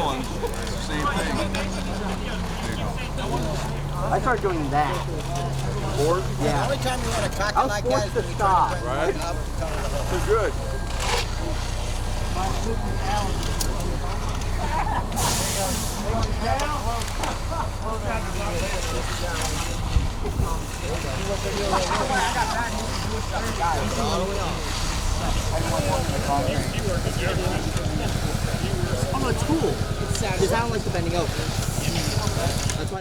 one, same thing. I started doing that. Board? Yeah. The only time you want to cock I was like forced that to is stop. Right? Too good. Oh, it's cool. Because I don't like the bending over. That's why.